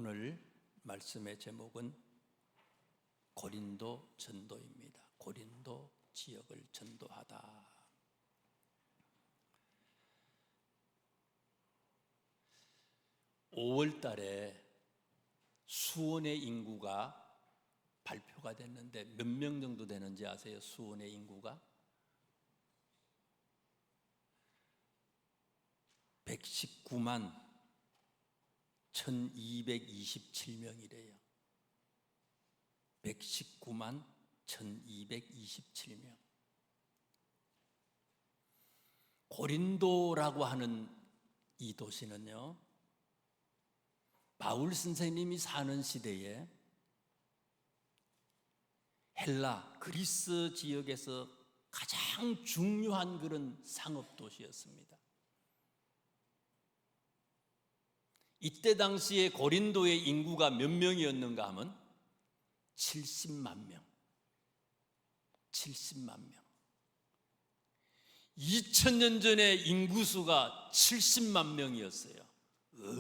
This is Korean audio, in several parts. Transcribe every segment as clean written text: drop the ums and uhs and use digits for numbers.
오늘 말씀의 제목은 고린도 전도입니다. 고린도 지역을 전도하다. (5월) 달에 수원의 인구가 발표가 됐는데 몇 명 정도 되는지 아세요? 수원의 인구가 119만 1227명이래요. 119만 1227명. 고린도라고 하는 이 도시는요, 바울 선생님이 사는 시대에 헬라, 그리스 지역에서 가장 중요한 그런 상업 도시였습니다. 이때 당시에 고린도의 인구가 몇 명이었는가 하면 70만 명. 70만 명. 2000년 전에 인구수가 70만 명이었어요.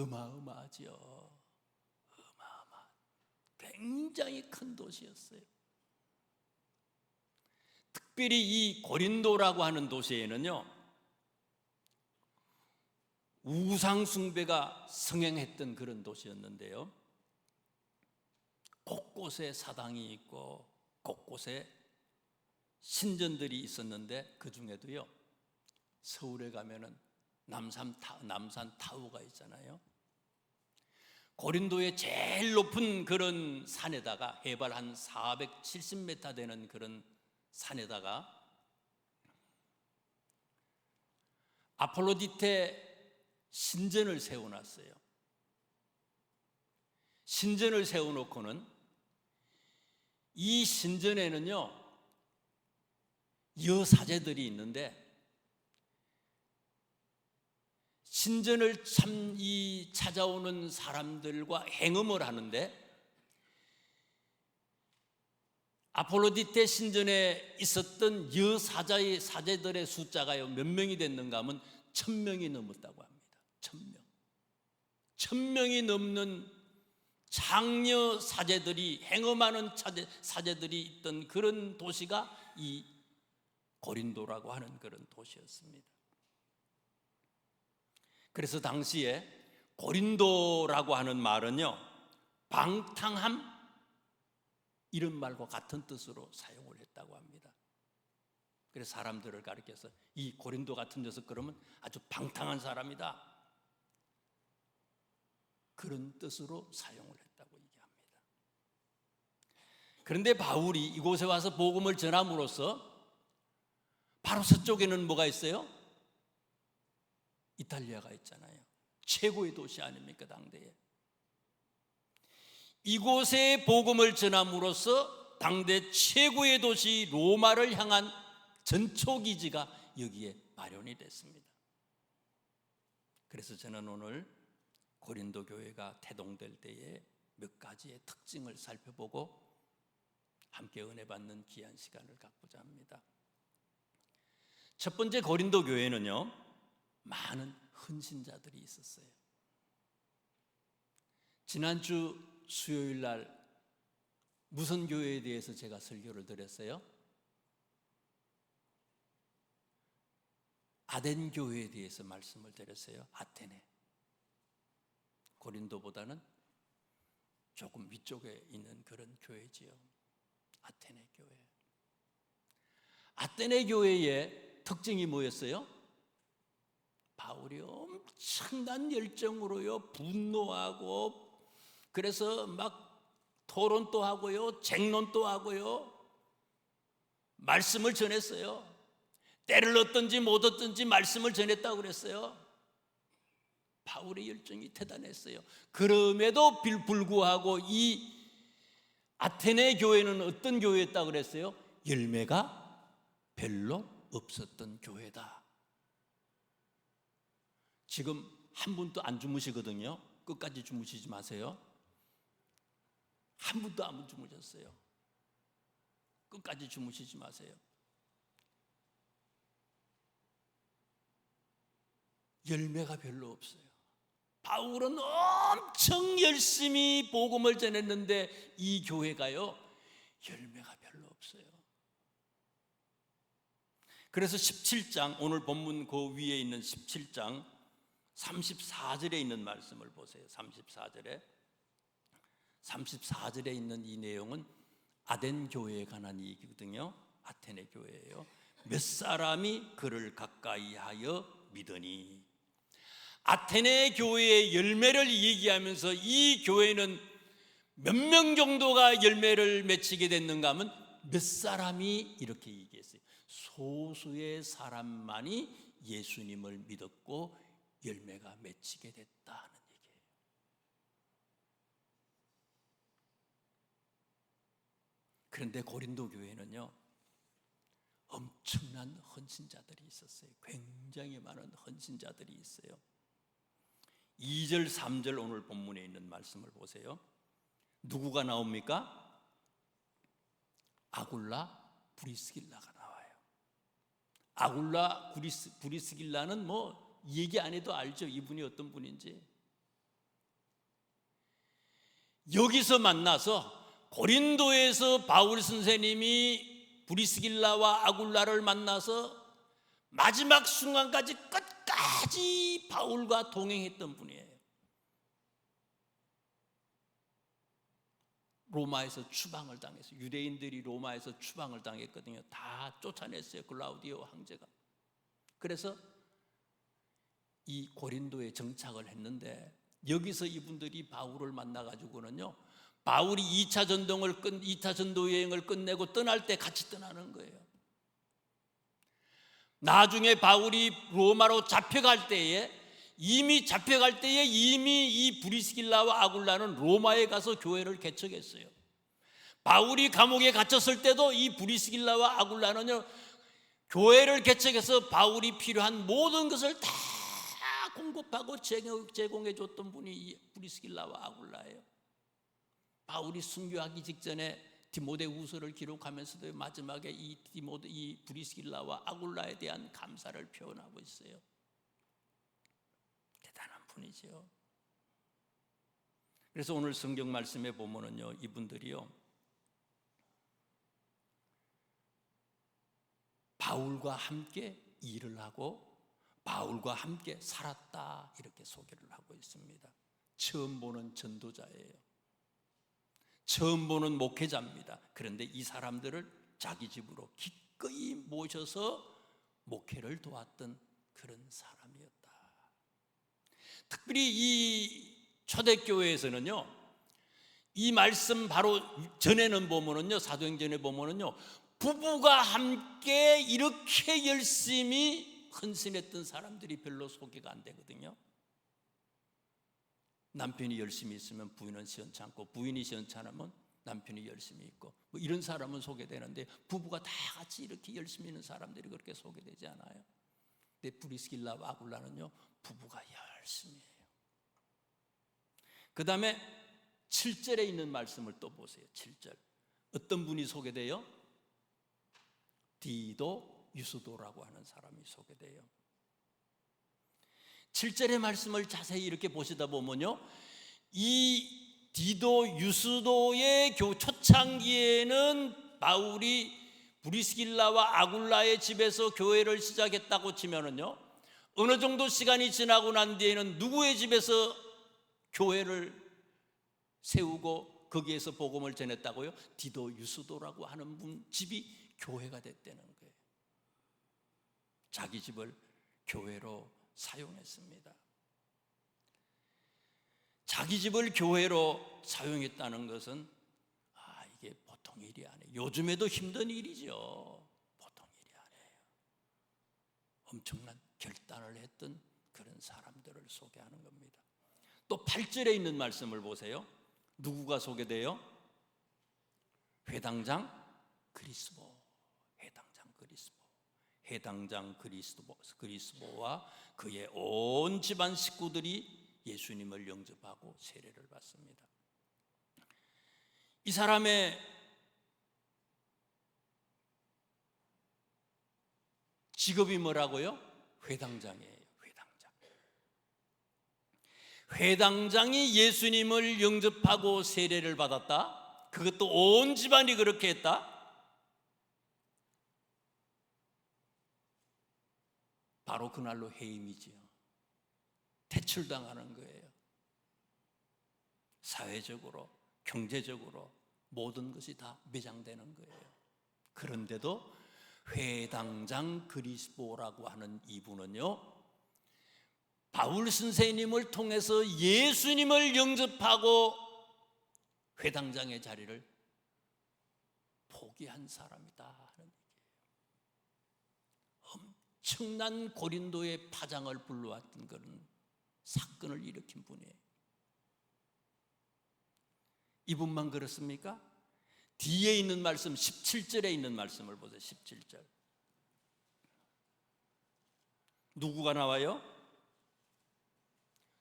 어마어마하죠. 굉장히 큰 도시였어요. 특별히 이 고린도라고 하는 도시에는요, 우상 숭배가 성행했던 그런 도시였는데요, 곳곳에 사당이 있고 곳곳에 신전들이 있었는데, 그 중에도요 서울에 가면은 남산 타워가 있잖아요. 고린도의 제일 높은 그런 산에다가, 해발 한 470m 되는 그런 산에다가 아폴로디테 신전을 세워놨어요. 신전을 세워놓고는 이 신전에는요 여사제들이 있는데, 신전을 찾아오는 사람들과 행음을 하는데, 아폴로디테 신전에 있었던 여사제들의 숫자가요 몇 명이 됐는가 하면 1000명이 넘었다고 합니다. 1000명. 1000명이 넘는 장려 사제들이, 행음하는 사제들이 있던 그런 도시가 이 고린도라고 하는 그런 도시였습니다. 그래서 당시에 고린도라고 하는 말은요, 방탕함, 이런 말과 같은 뜻으로 사용을 했다고 합니다. 그래서 사람들을 가리켜서 이 고린도 같은 녀석 그러면 아주 방탕한 사람이다, 그런 뜻으로 사용을 했다고 얘기합니다. 그런데 바울이 이곳에 와서 복음을 전함으로써 바로 서쪽에는 뭐가 있어요? 이탈리아가 있잖아요. 최고의 도시 아닙니까, 당대에. 이곳에 복음을 전함으로써 당대 최고의 도시 로마를 향한 전초기지가 여기에 마련이 됐습니다. 그래서 저는 오늘 고린도 교회가 태동될 때에 몇 가지의 특징을 살펴보고 함께 은혜 받는 귀한 시간을 갖고자 합니다. 첫 번째, 고린도 교회는요 많은 헌신자들이 있었어요. 지난주 수요일 날 무슨 교회에 대해서 제가 설교를 드렸어요? 아덴 교회에 대해서 말씀을 드렸어요. 아테네. 고린도보다는 조금 위쪽에 있는 그런 교회지요. 아테네 교회. 아테네 교회의 특징이 뭐였어요? 바울이 엄청난 열정으로요 분노하고, 그래서 막 토론도 하고요 쟁론도 하고요 말씀을 전했어요. 때를 얻든지 못 얻든지 말씀을 전했다고 그랬어요. 바울의 열정이 대단했어요. 그럼에도 불구하고 이 아테네 교회는 어떤 교회였다고 그랬어요? 열매가 별로 없었던 교회다. 지금 한 분도 안 주무시거든요. 끝까지 주무시지 마세요. 한 분도 안 주무셨어요. 끝까지 주무시지 마세요. 열매가 별로 없어요. 바울은 엄청 열심히 복음을 전했는데 이 교회가요, 열매가 별로 없어요. 그래서 17장, 오늘 본문 그 위에 있는 17장 34절에 있는 말씀을 보세요. 34절에 있는 이 내용은 아덴 교회에 관한 얘기거든요. 아테네 교회예요. 몇 사람이 그를 가까이하여 믿으니. 아테네 교회의 열매를 얘기하면서 이 교회는 몇 명 정도가 열매를 맺히게 됐는가 하면 몇 사람이 이렇게 얘기했어요. 소수의 사람만이 예수님을 믿었고 열매가 맺히게 됐다는 얘기예요. 그런데 고린도 교회는요, 엄청난 헌신자들이 있었어요. 굉장히 많은 헌신자들이 있어요. 2절 3절 오늘 본문에 있는 말씀을 보세요. 누구가 나옵니까? 아굴라 브리스길라가 나와요. 아굴라 브리스길라는 뭐 얘기 안 해도 알죠, 이분이 어떤 분인지. 여기서 만나서 고린도에서 바울 선생님이 브리스길라와 아굴라를 만나서 마지막 순간까지 끝까지 바울과 동행했던 분이에요. 로마에서 추방을 당해서, 유대인들이 로마에서 추방을 당했거든요. 다 쫓아냈어요, 클라우디오 황제가. 그래서 이 고린도에 정착을 했는데, 여기서 이분들이 바울을 만나가지고는요, 바울이 2차 전도 여행을 끝내고 떠날 때 같이 떠나는 거예요. 나중에 바울이 로마로 잡혀갈 때에 이미 이 브리스길라와 아굴라는 로마에 가서 교회를 개척했어요. 바울이 감옥에 gat혔을 때도 이 브리스길라와 아굴라는요, 교회를 개척해서 바울이 필요한 모든 것을 다 공급하고 제공해 줬던 분이 이 브리스길라와 아굴라예요. 바울이 순교하기 직전에 디모데후서를 기록하면서도 마지막에 이 브리스길라와 아굴라에 대한 감사를 표현하고 있어요. 대단한 분이죠. 그래서 오늘 성경 말씀에 보면은요, 이분들이요, 바울과 함께 일을 하고 바울과 함께 살았다, 이렇게 소개를 하고 있습니다. 처음 보는 전도자예요. 처음 보는 목회자입니다. 그런데 이 사람들을 자기 집으로 기꺼이 모셔서 목회를 도왔던 그런 사람이었다. 특별히 이 초대교회에서는요, 이 말씀 바로 전에는 보면은요, 사도행전에 보면은요, 부부가 함께 이렇게 열심히 헌신했던 사람들이 별로 소개가 안 되거든요. 남편이 열심히 있으면 부인은 시원찮고, 부인이 시원찮으면 남편이 열심히 있고, 뭐 이런 사람은 소개되는데, 부부가 다 같이 이렇게 열심히 있는 사람들이 그렇게 소개되지 않아요. 근데 브리스길라와 아굴라는요, 부부가 열심히 해요. 그 다음에 7절에 있는 말씀을 또 보세요. 7절 어떤 분이 소개돼요? 디도 유스도라고 하는 사람이 소개돼요. 7절의 말씀을 자세히 이렇게 보시다 보면요, 이 디도 유스도의 초창기에는 바울이 브리스길라와 아굴라의 집에서 교회를 시작했다고 치면은요, 어느 정도 시간이 지나고 난 뒤에는 누구의 집에서 교회를 세우고 거기에서 복음을 전했다고요? 디도 유스도라고 하는 분 집이 교회가 됐다는 거예요. 자기 집을 교회로 사용했습니다. 자기 집을 교회로 사용했다는 것은 이게 보통 일이 아니에요. 요즘에도 힘든 일이죠. 보통 일이 아니에요. 엄청난 결단을 했던 그런 사람들을 소개하는 겁니다. 또 8절에 있는 말씀을 보세요. 누구가 소개돼요? 회당장 그리스보. 회당장 그리스보와 그의 온 집안 식구들이 예수님을 영접하고 세례를 받습니다. 이 사람의 직업이 뭐라고요? 회당장이에요. 회당장. 회당장이 예수님을 영접하고 세례를 받았다? 그것도 온 집안이 그렇게 했다? 바로 그날로 해임이지요. 퇴출당하는 거예요. 사회적으로, 경제적으로 모든 것이 다 매장되는 거예요. 그런데도 회당장 그리스도라고 하는 이분은요, 바울 선생님을 통해서 예수님을 영접하고 회당장의 자리를 포기한 사람이다 하는 얘기예요. 엄청난 고린도의 파장을 불러왔던 그런 사건을 일으킨 분이에요. 이분만 그렇습니까? 뒤에 있는 말씀 17절에 있는 말씀을 보세요. 17절 누구가 나와요?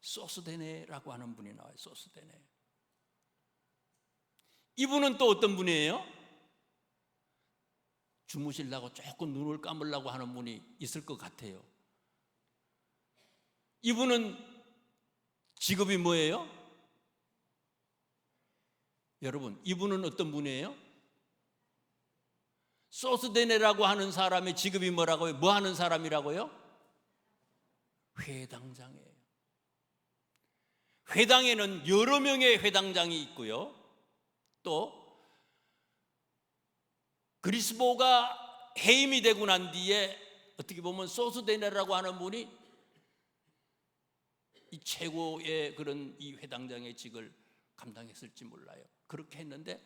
소스데네라고 하는 분이 나와요. 소스데네. 이분은 또 어떤 분이에요? 주무시려고 조금 눈을 감으려고 하는 분이 있을 것 같아요. 이분은 직업이 뭐예요? 여러분, 이분은 어떤 분이에요? 소스데네라고 하는 사람의 직업이 뭐라고요? 뭐 하는 사람이라고요? 회당장이에요. 회당에는 여러 명의 회당장이 있고요, 또 그리스도가 해임이 되고 난 뒤에 어떻게 보면 소스데네라고 하는 분이 이 최고의 그런 이 회당장의 직을 감당했을지 몰라요. 그렇게 했는데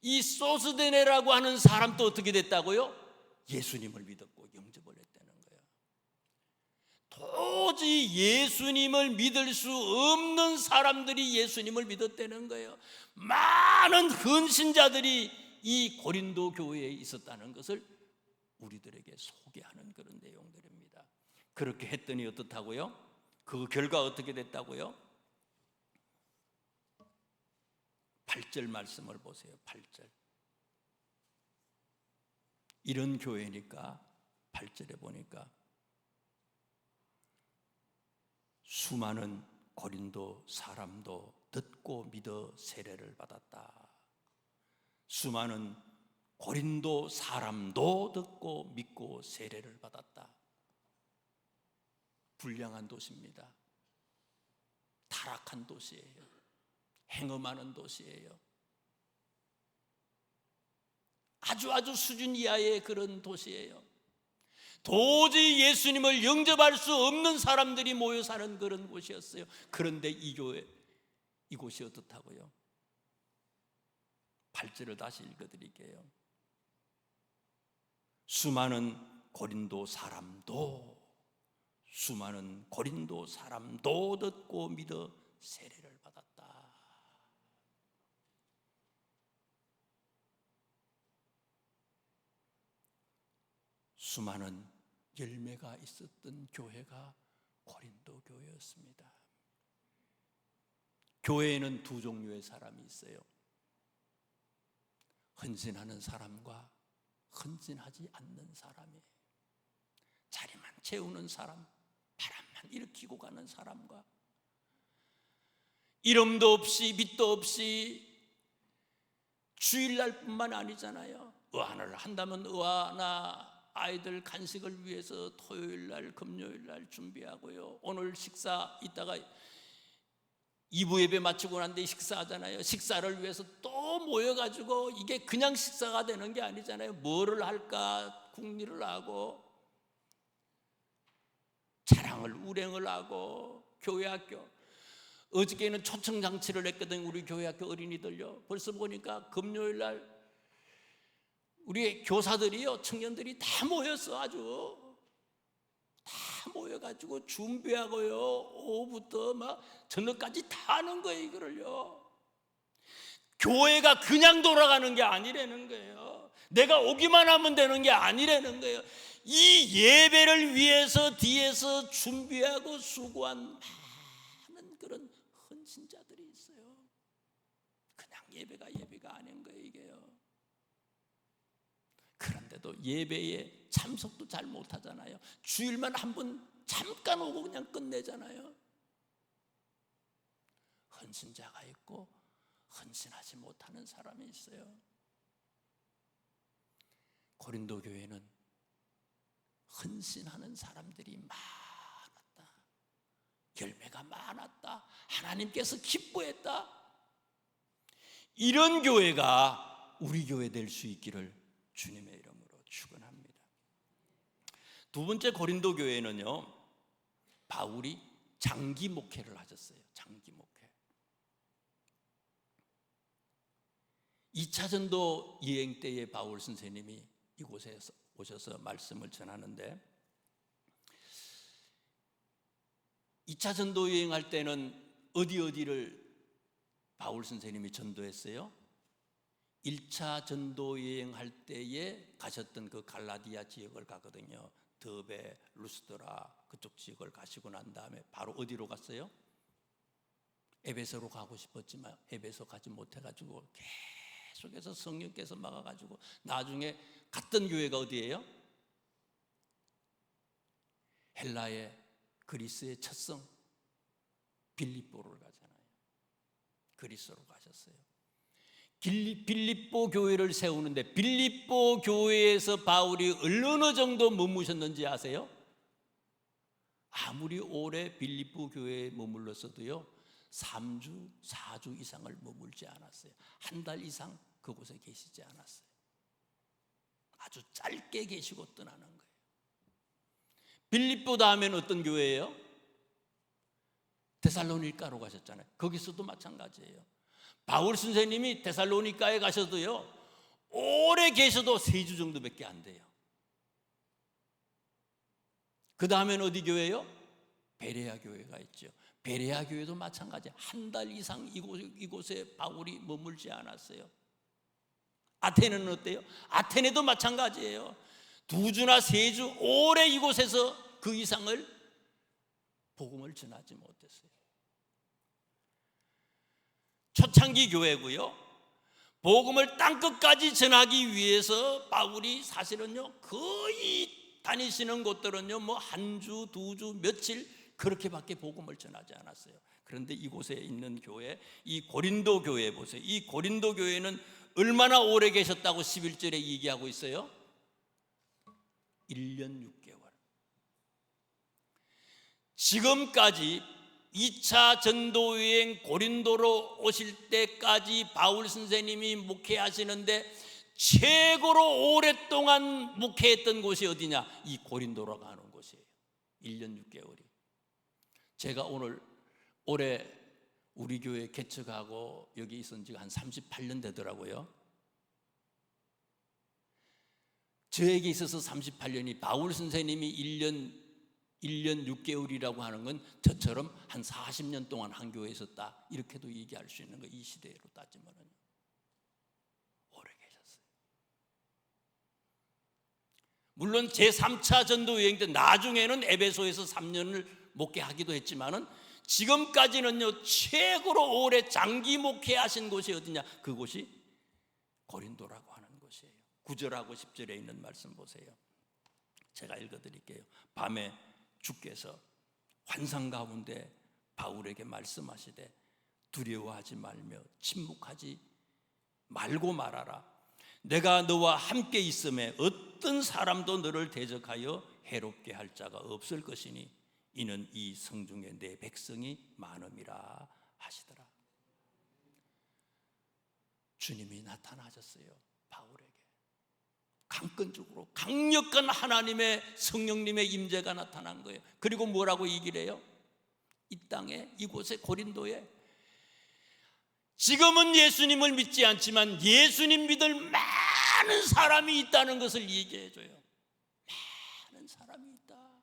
이 소스데네라고 하는 사람도 어떻게 됐다고요? 예수님을 믿었고 영접을 했다는 거예요. 도저히 예수님을 믿을 수 없는 사람들이 예수님을 믿었다는 거예요. 많은 헌신자들이 이 고린도 교회에 있었다는 것을 우리들에게 소개하는 그런 내용들입니다. 그렇게 했더니 어떻다고요? 그 결과 어떻게 됐다고요? 8절 말씀을 보세요. 8절. 이런 교회니까 8절에 보니까 수많은 고린도 사람도 듣고 믿어 세례를 받았다. 수많은 고린도 사람도 듣고 믿고 세례를 받았다. 불량한 도시입니다. 타락한 도시예요. 행음하는 도시예요. 아주 수준 이하의 그런 도시예요. 도저히 예수님을 영접할 수 없는 사람들이 모여 사는 그런 곳이었어요. 그런데 이 교회, 이곳이 어떻다고요? 8절을 다시 읽어드릴게요. 수많은 고린도 사람도 듣고 믿어 세례를 받았다. 수많은 열매가 있었던 교회가 고린도 교회였습니다. 교회에는 두 종류의 사람이 있어요. 헌신하는 사람과 헌신하지 않는 사람이에요. 자리만 채우는 사람, 바람만 일으키고 가는 사람과 이름도 없이 빛도 없이 주일날뿐만 아니잖아요. 의안을 한다면 의아나 아이들 간식을 위해서 토요일날 금요일날 준비하고요, 오늘 식사 이따가 2부 예배 마치고 난 뒤에 식사하잖아요. 식사를 위해서 또 모여가지고 이게 그냥 식사가 되는 게 아니잖아요. 뭐를 할까 궁리를 하고 자랑을 우랭을 하고 교회 학교 어저께는 초청장치를 했거든요. 우리 교회 학교 어린이들요. 벌써 보니까 금요일날 우리 교사들이요, 청년들이 다 모였어. 아주 다 모여가지고 준비하고요, 오후부터 막 저녁까지 다 하는 거예요. 이거를요, 교회가 그냥 돌아가는 게 아니라는 거예요. 내가 오기만 하면 되는 게 아니라는 거예요. 이 예배를 위해서 뒤에서 준비하고 수고한 많은 그런 헌신자들이 있어요. 그냥 예배가 아닌 거예요, 이게요. 그런데도 예배에 참석도 잘 못하잖아요. 주일만 한 번 잠깐 오고 그냥 끝내잖아요. 헌신자가 있고 헌신하지 못하는 사람이 있어요. 고린도 교회는 헌신하는 사람들이 많았다. 열매가 많았다. 하나님께서 기뻐했다. 이런 교회가 우리 교회 될 수 있기를 주님의 이름으로 축원합니다. 두 번째 고린도 교회는요, 바울이 장기 목회를 하셨어요. 장기 목회. 2차 전도 여행 때에 바울 선생님이 이곳에 오셔서 말씀을 전하는데, 2차 전도 여행할 때는 어디를 바울 선생님이 전도했어요? 1차 전도 여행할 때에 가셨던 그 갈라디아 지역을 가거든요. 더베, 루스드라 그쪽 지역을 가시고 난 다음에 바로 어디로 갔어요? 에베소로 가고 싶었지만 에베소 가지 못해가지고 계속해서 성령께서 막아가지고 나중에 갔던 교회가 어디예요? 헬라의 그리스의 첫 성 빌립보를 가잖아요. 그리스로 가셨어요. 빌립보 교회를 세우는데 빌립보 교회에서 바울이 어느 정도 머무셨는지 아세요? 아무리 오래 빌립보 교회에 머물렀어도요 3주, 4주 이상을 머물지 않았어요. 한 달 이상 그곳에 계시지 않았어요. 아주 짧게 계시고 떠나는 거예요. 빌립보 다음에는 어떤 교회예요? 데살로니가로 가셨잖아요. 거기서도 마찬가지예요. 바울 선생님이 데살로니가에 가셔도요 오래 계셔도 3주 정도밖에 안 돼요. 그 다음에는 어디 교회요? 베레아 교회가 있죠. 베레아 교회도 마찬가지예요. 한 달 이상 이곳에 바울이 머물지 않았어요. 아테네는 어때요? 아테네도 마찬가지예요. 2주나 3주 오래 이곳에서 그 이상을 복음을 전하지 못했어요. 초창기 교회고요, 복음을 땅끝까지 전하기 위해서 바울이 사실은요 거의 다니시는 곳들은요 뭐 한 주, 2주, 며칠 그렇게밖에 복음을 전하지 않았어요. 그런데 이곳에 있는 교회, 이 고린도 교회 보세요. 이 고린도 교회는 얼마나 오래 계셨다고 11절에 얘기하고 있어요? 1년 6개월. 지금까지 2차 전도여행 고린도로 오실 때까지 바울 선생님이 목회하시는데 최고로 오랫동안 목회했던 곳이 어디냐? 이 고린도라고 하는 곳이에요. 1년 6개월이. 제가 올해 우리 교회 개척하고 여기 있은 지가 한 38년 되더라고요. 저에게 있어서 38년이 바울 선생님이 1년 6개월이라고 하는 건 저처럼 한 40년 동안 한 교회에 있었다 이렇게도 얘기할 수 있는 거. 이 시대로 따지면 오래 계셨어요. 물론 제3차 전도 여행 때 나중에는 에베소에서 3년을 목회하기도 했지만은 지금까지는요 최고로 오래 장기 목회하신 곳이 어디냐? 그곳이 고린도라고 하는 곳이에요. 9절하고 10절에 있는 말씀 보세요. 제가 읽어드릴게요. 밤에 주께서 환상 가운데 바울에게 말씀하시되 두려워하지 말며 침묵하지 말고 말하라. 내가 너와 함께 있음에 어떤 사람도 너를 대적하여 해롭게 할 자가 없을 것이니 이는 이 성중에 내 백성이 많음이라 하시더라. 주님이 나타나셨어요. 바울에게 강권적으로 강력한 하나님의 성령님의 임재가 나타난 거예요. 그리고 뭐라고 얘기를 해요? 이 땅에 이곳에 고린도에 지금은 예수님을 믿지 않지만 예수님 믿을 많은 사람이 있다는 것을 얘기해 줘요. 많은 사람이 있다.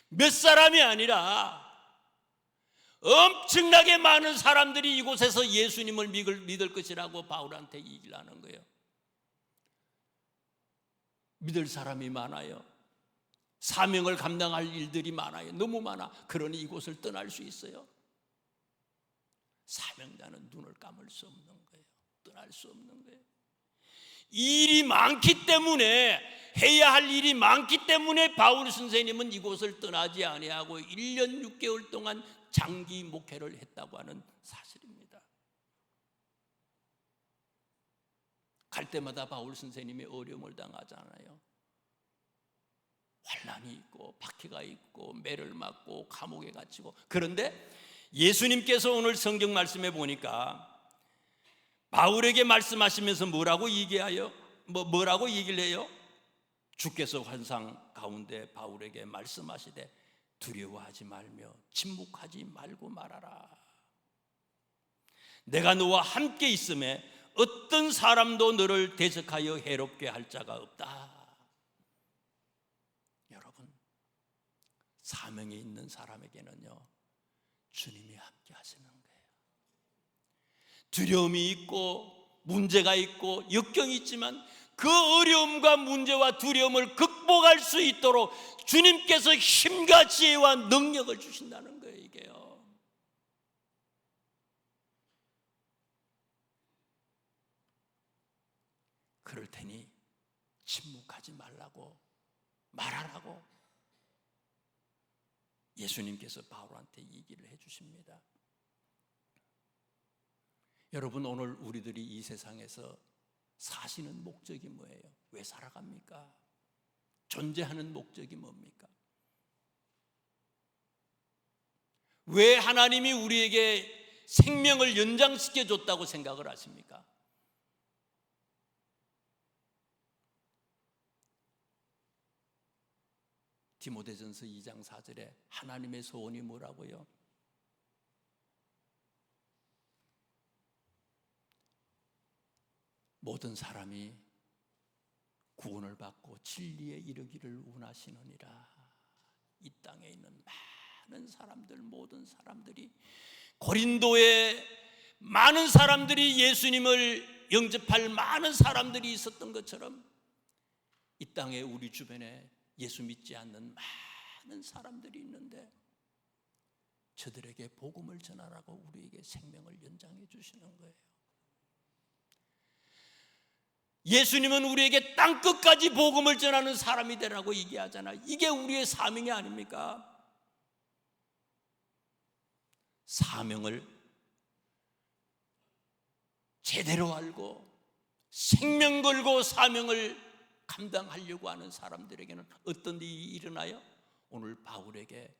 몇 사람이 아니라 엄청나게 많은 사람들이 이곳에서 예수님을 믿을 것이라고 바울한테 얘기를 하는 거예요. 믿을 사람이 많아요. 사명을 감당할 일들이 많아요. 너무 많아. 그러니 이곳을 떠날 수 있어요. 사명자는 눈을 감을 수 없는 거예요. 떠날 수 없는 거예요. 일이 많기 때문에, 해야 할 일이 많기 때문에 바울 선생님은 이곳을 떠나지 아니하고 1년 6개월 동안 장기 목회를 했다고 하는 사실입니다. 갈 때마다 바울 선생님이 어려움을 당하잖아요. 환난이 있고 박해가 있고 매를 맞고 감옥에 갇히고. 그런데 예수님께서 오늘 성경 말씀에 보니까 바울에게 말씀하시면서 뭐라고 얘기해요? 뭐라고 얘기를 해요? 주께서 환상 가운데 바울에게 말씀하시되 두려워하지 말며 침묵하지 말고 말하라. 내가 너와 함께 있음에 어떤 사람도 너를 대적하여 해롭게 할 자가 없다. 여러분, 사명이 있는 사람에게는요, 주님이 함께 하시는 거예요. 두려움이 있고 문제가 있고 역경이 있지만 그 어려움과 문제와 두려움을 극복할 수 있도록 주님께서 힘과 지혜와 능력을 주신다는 거예요. 이게요. 그럴 테니 침묵하지 말라고, 말하라고 예수님께서 바울한테 얘기를 해주십니다. 여러분, 오늘 우리들이 이 세상에서 사시는 목적이 뭐예요? 왜 살아갑니까? 존재하는 목적이 뭡니까? 왜 하나님이 우리에게 생명을 연장시켜 줬다고 생각을 하십니까? 디모데전서 2장 4절에 하나님의 소원이 뭐라고요? 모든 사람이 구원을 받고 진리에 이르기를 원하시느니라. 이 땅에 있는 많은 사람들, 모든 사람들이, 고린도에 많은 사람들이 예수님을 영접할 많은 사람들이 있었던 것처럼 이 땅에 우리 주변에 예수 믿지 않는 많은 사람들이 있는데 저들에게 복음을 전하라고 우리에게 생명을 연장해 주시는 거예요. 예수님은 우리에게 땅끝까지 복음을 전하는 사람이 되라고 얘기하잖아요. 이게 우리의 사명이 아닙니까? 사명을 제대로 알고 생명 걸고 사명을 감당하려고 하는 사람들에게는 어떤 일이 일어나요? 오늘 바울에게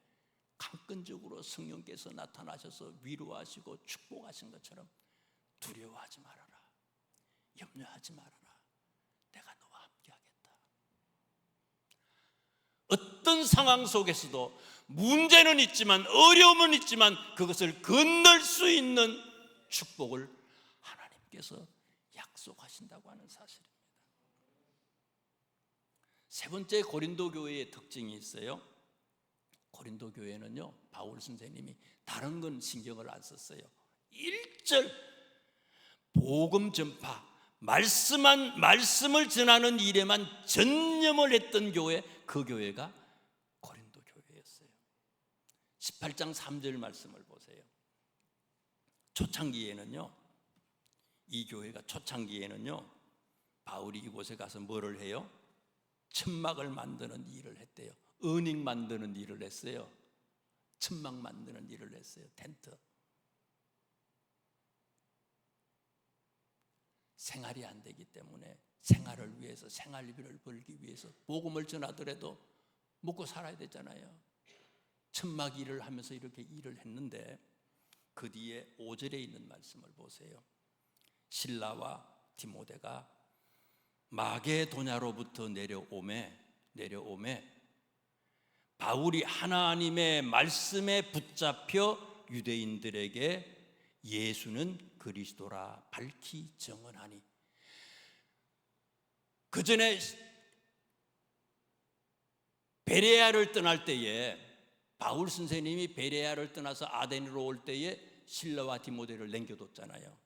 강권적으로 성령께서 나타나셔서 위로하시고 축복하신 것처럼 두려워하지 말아라, 염려하지 말아라, 내가 너와 함께 하겠다. 어떤 상황 속에서도 문제는 있지만, 어려움은 있지만 그것을 건널 수 있는 축복을 하나님께서 약속하신다고 하는 사실입니다. 세 번째, 고린도 교회의 특징이 있어요. 고린도 교회는요, 바울 선생님이 다른 건 신경을 안 썼어요. 1절 복음 전파, 말씀을 전하는 일에만 전념을 했던 교회, 그 교회가 고린도 교회였어요. 18장 3절 말씀을 보세요. 초창기에는요, 이 교회가 초창기에는요, 바울이 이곳에 가서 뭐를 해요? 천막을 만드는 일을 했대요. 은익 만드는 일을 했어요. 천막 만드는 일을 했어요. 텐트. 생활이 안 되기 때문에 생활을 위해서, 생활비를 벌기 위해서 복음을 전하더라도 먹고 살아야 되잖아요. 천막 일을 하면서 이렇게 일을 했는데 그 뒤에 5절에 있는 말씀을 보세요. 실라와 디모데가 마게도냐로부터 내려오매 바울이 하나님의 말씀에 붙잡혀 유대인들에게 예수는 그리스도라 밝히 증언하니. 그 전에 베레아를 떠날 때에, 바울 선생님이 베레아를 떠나서 아덴으로 올 때에 실라와 디모데를 남겨뒀잖아요.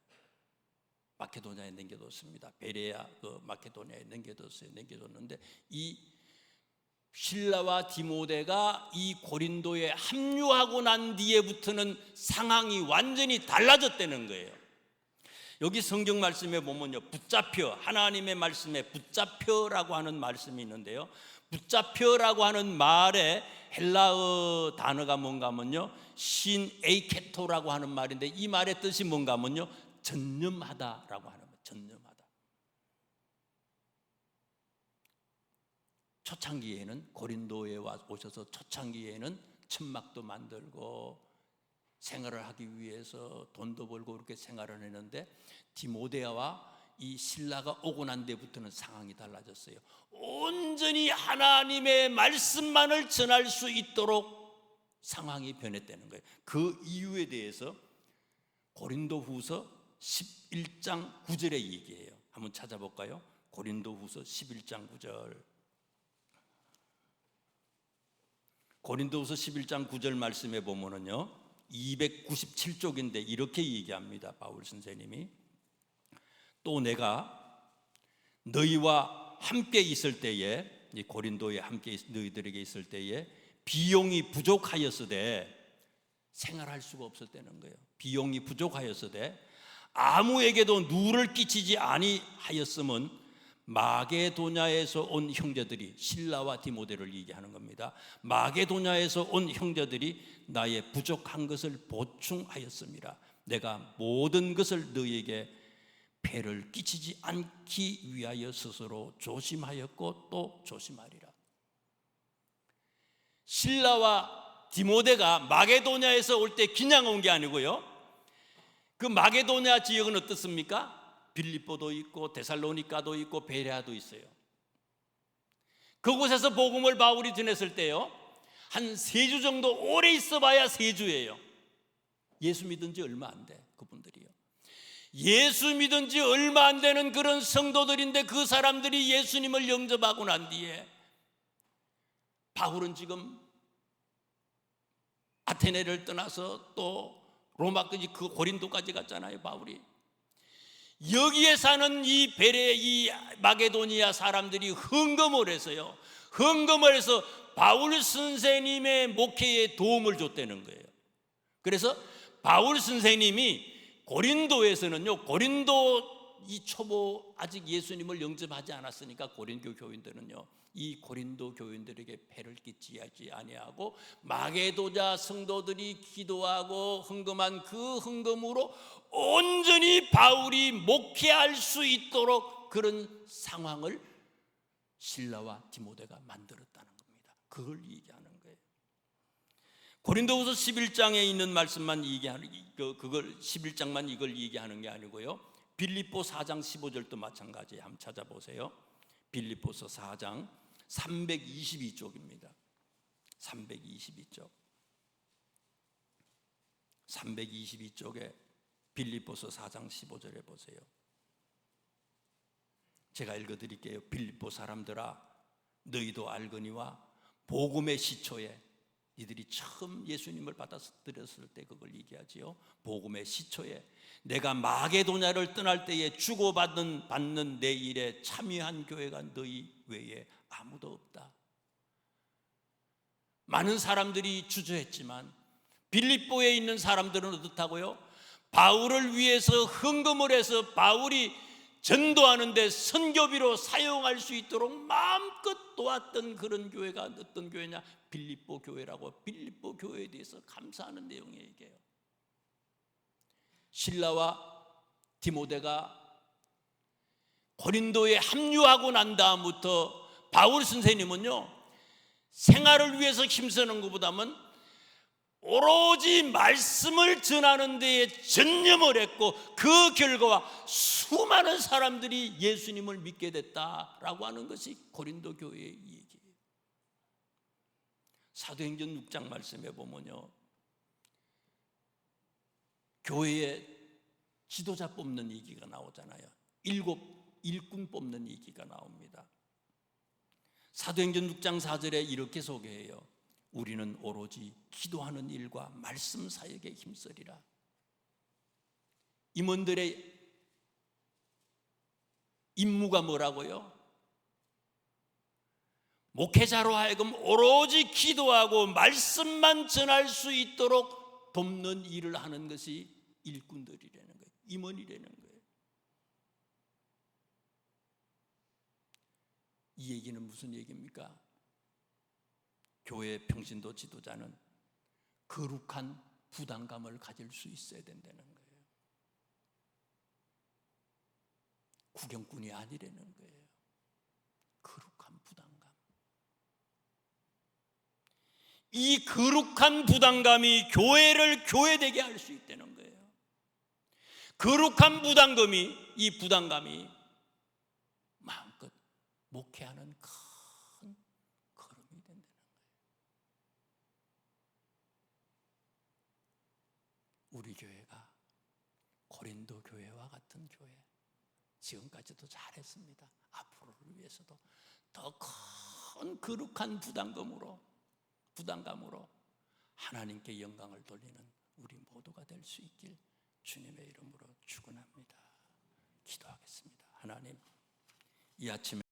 마케도냐에 남겨뒀습니다. 베레아 마케도냐에 남겨뒀는데 이 실라와 디모데가 이 고린도에 합류하고 난 뒤에부터는 상황이 완전히 달라졌다는 거예요. 여기 성경 말씀에 보면요, 붙잡혀, 하나님의 말씀에 붙잡혀라고 하는 말씀이 있는데요, 붙잡혀라고 하는 말의 헬라어 단어가 뭔가 하면요, 신 에이케토라고 하는 말인데, 이 말의 뜻이 뭔가 하면요, 전념하다라고 하는 거예요. 전념하다. 초창기에는, 고린도에 오셔서 초창기에는 천막도 만들고 생활을 하기 위해서 돈도 벌고 그렇게 생활을 했는데, 디모데와 이 신라가 오고 난 데부터는 상황이 달라졌어요. 온전히 하나님의 말씀만을 전할 수 있도록 상황이 변했다는 거예요. 그 이유에 대해서 고린도후서 11장 9절의 얘기예요. 한번 찾아볼까요? 고린도후서 11장 9절. 고린도후서 11장 9절 말씀에 보면은요, 297쪽인데 이렇게 얘기합니다. 바울 선생님이, 또 내가 너희와 함께 있을 때에, 이 고린도에 함께 너희들에게 있을 때에 비용이 부족하였으되, 생활할 수가 없었다는 거예요. 비용이 부족하였으되 아무에게도 누를 끼치지 아니하였음은 마게도냐에서 온 형제들이, 신라와 디모데를 얘기하는 겁니다. 마게도냐에서 온 형제들이 나의 부족한 것을 보충하였습니다. 내가 모든 것을 너희에게 폐를 끼치지 않기 위하여 스스로 조심하였고 또 조심하리라. 신라와 디모데가 마게도냐에서 올 때 그냥 온 게 아니고요, 그 마게도냐 지역은 어떻습니까? 빌립보도 있고 데살로니가도 있고 베레아도 있어요. 그곳에서 복음을 바울이 전했을 때요, 한 3주 정도 오래 있어봐야 3주예요. 예수 믿은 지 얼마 안 돼, 그분들이요. 예수 믿은 지 얼마 안 되는 그런 성도들인데, 그 사람들이 예수님을 영접하고 난 뒤에 바울은 지금 아테네를 떠나서 또 로마까지, 그 고린도까지 갔잖아요, 바울이. 여기에 사는 이 베레, 이 마게도니아 사람들이 헌금을 해서요, 헌금을 해서 바울 선생님의 목회에 도움을 줬다는 거예요. 그래서 바울 선생님이 고린도에서는요, 고린도 이 초보 아직 예수님을 영접하지 않았으니까 고린도 교인들은요, 이 고린도 교인들에게 폐를 끼치지 아니하고 마게도냐 성도들이 기도하고 헌금한 그 헌금으로 온전히 바울이 목회할 수 있도록 그런 상황을 신라와 디모데가 만들었다는 겁니다. 그걸 얘기하는 거예요. 고린도후서 11장에 있는 말씀만 얘기하는, 그걸 11장만 이걸 얘기하는 게 아니고요, 빌립보 4장 15절도 마찬가지예요. 한번 찾아보세요. 빌립보서 4장 322쪽입니다. 322쪽. 322쪽에 빌립보서 4장 15절에 보세요. 제가 읽어드릴게요. 빌립보 사람들아, 너희도 알거니와 복음의 시초에, 이들이 처음 예수님을 받아들였을 때 그걸 얘기하지요. 복음의 시초에 내가 마게도냐를 떠날 때에 주고받는 내 일에 참여한 교회가 너희 외에 아무도 없다. 많은 사람들이 주저했지만 빌립보에 있는 사람들은 어떻다고요? 바울을 위해서 헌금을 해서 바울이 전도하는데 선교비로 사용할 수 있도록 마음껏 도왔던 그런 교회가 어떤 교회냐? 빌립보 교회라고. 빌립보 교회에 대해서 감사하는 내용이 얘기해요. 신라와 디모데가 고린도에 합류하고 난 다음부터 바울 선생님은요, 생활을 위해서 힘쓰는 것보다는 오로지 말씀을 전하는 데에 전념을 했고, 그 결과와 수많은 사람들이 예수님을 믿게 됐다라고 하는 것이 고린도 교회의 얘기예요. 사도행전 6장 말씀에 보면요, 교회에 지도자 뽑는 얘기가 나오잖아요. 7 일꾼 뽑는 얘기가 나옵니다. 사도행전 6장 4절에 이렇게 소개해요. 우리는 오로지 기도하는 일과 말씀 사역에 힘쓰리라. 임원들의 임무가 뭐라고요? 목회자로 하여금 오로지 기도하고 말씀만 전할 수 있도록 돕는 일을 하는 것이 일꾼들이라는 거예요. 임원이라는 거예요. 이 얘기는 무슨 얘기입니까? 교회 평신도 지도자는 거룩한 부담감을 가질 수 있어야 된다는 거예요. 구경꾼이 아니라는 거예요. 거룩한 부담감. 이 거룩한 부담감이 교회를 교회되게 할 수 있다는 거예요. 거룩한 부담감이, 이 부담감이 마음껏 목회하는 큰 걸음이 된다는 거예요. 우리 교회가 고린도 교회와 같은 교회, 지금까지도 잘했습니다. 앞으로를 위해서도 더 큰 거룩한 부담감으로 하나님께 영광을 돌리는 우리 모두가 될 수 있길 주님의 이름으로 축원합니다. 기도하겠습니다. 하나님, 이 아침에